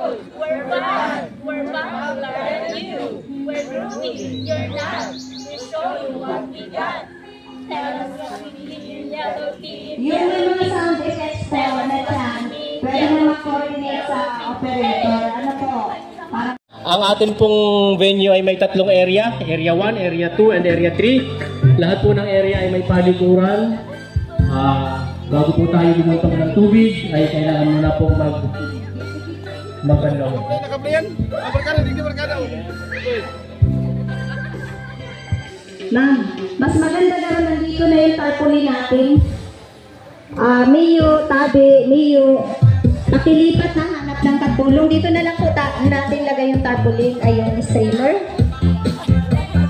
We're fun. We're popular than you. We're groovy. You're not. We show you what we got. Tell us what we need. Yellow team. Yung may mga sound effects po na dyan, pwede na mag-coordinate sa operator. Ano po? Ang atin pong venue ay may tatlong area. Area 1, Area 2, and Area 3. Lahat po ng area ay may palikuran. Bago po tayo lumutang ng tubig, ay kailangan muna po mag-ano. Ma'am, mas maganda na rin nandito na yung tarpaulin natin. Miyo, tabi, Miyo. Pakilipat na hanap ng katulong. Dito na lang po natin lagay yung tarpaulin ay yung streamer.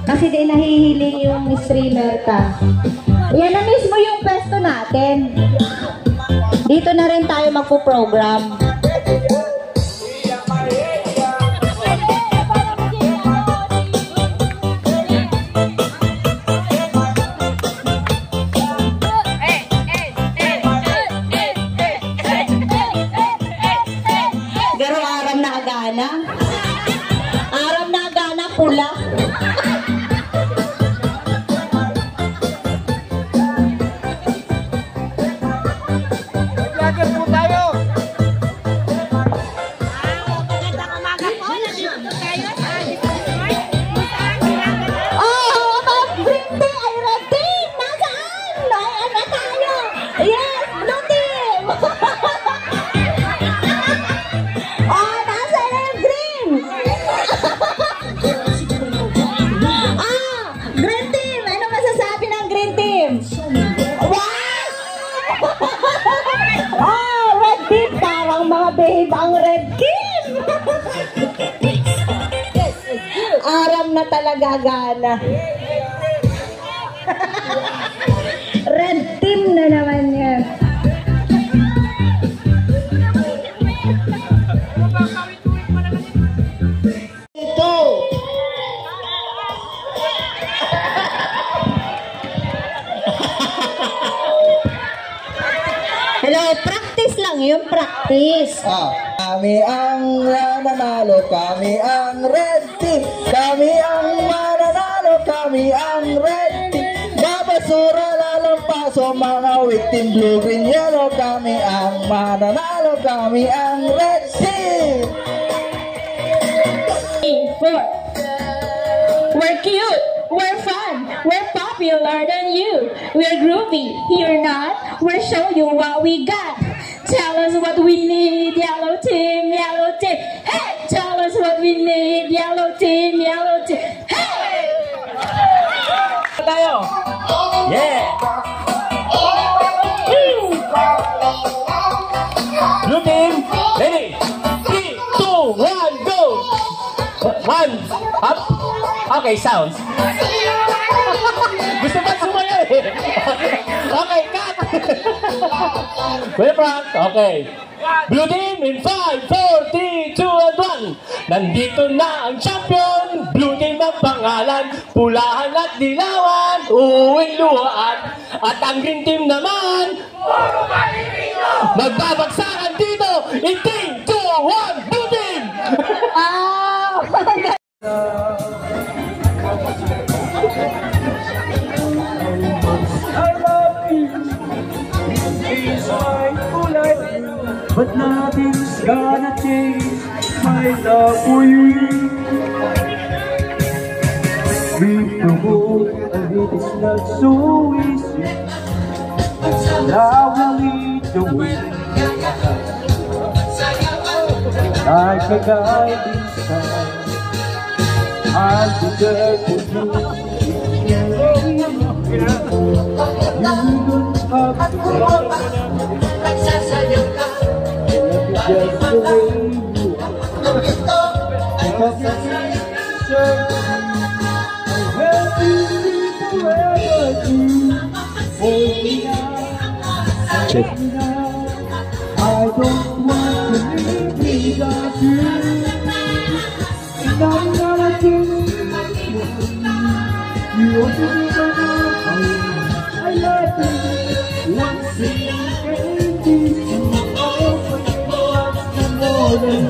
Kasi di nahihiling yung streamer ka. Yan na mismo yung pwesto natin. Dito na rin tayo magpo-program. Pero aram na agana. Aram na agana pula. Ang red team! Aram na talaga gana. Red team na naman yan. Ito! Hello, practice lang yun, practice. Kami ang nananalo, kami ang red team. Kami ang mananalo, kami ang red team. Babasura lalampaso, mga victim, blue, green, yellow. Kami ang mananalo, kami ang red team. 4. We're cute. We're fun. We're popular than you. We're groovy. You're not. We'll show you what we got. Tell us what we need, yellow team, yellow team. Hey! Tell us what we need, yellow team, yellow team. Hey! Tayo! Yeah! Blue team, ready? 3, 2, 1, go! 1, up. Okay, sounds. Gusto ba sumayaw eh? Okay, cut! Wait, Frank. Okay. Blue team in 5, 4, 3, 2, and 1. Nandito na ang champion. Blue team ang pangalan. Pulahan at dilawan. Uwing luhaan. At ang green team naman. Magbabagsakan dito. In 3, 2, 1, blue team! But nothing's gonna change my love for you. We promote and it is not so easy. Now we lead the way, like a guiding star. I'll be there for you. You don't have to just the way you are. Because I will be forever you. Hold me out, hold me out. I don't want to live without you. And I'm gonna kiss you. You want to be my love. I love you. One single day, more than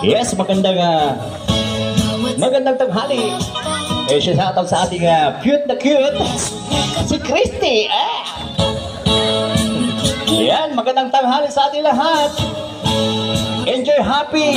Yes, magandang tanghali. Siya sa ating cute na cute, si Christy. Yan, magandang tanghali sa ating lahat. Enjoy happy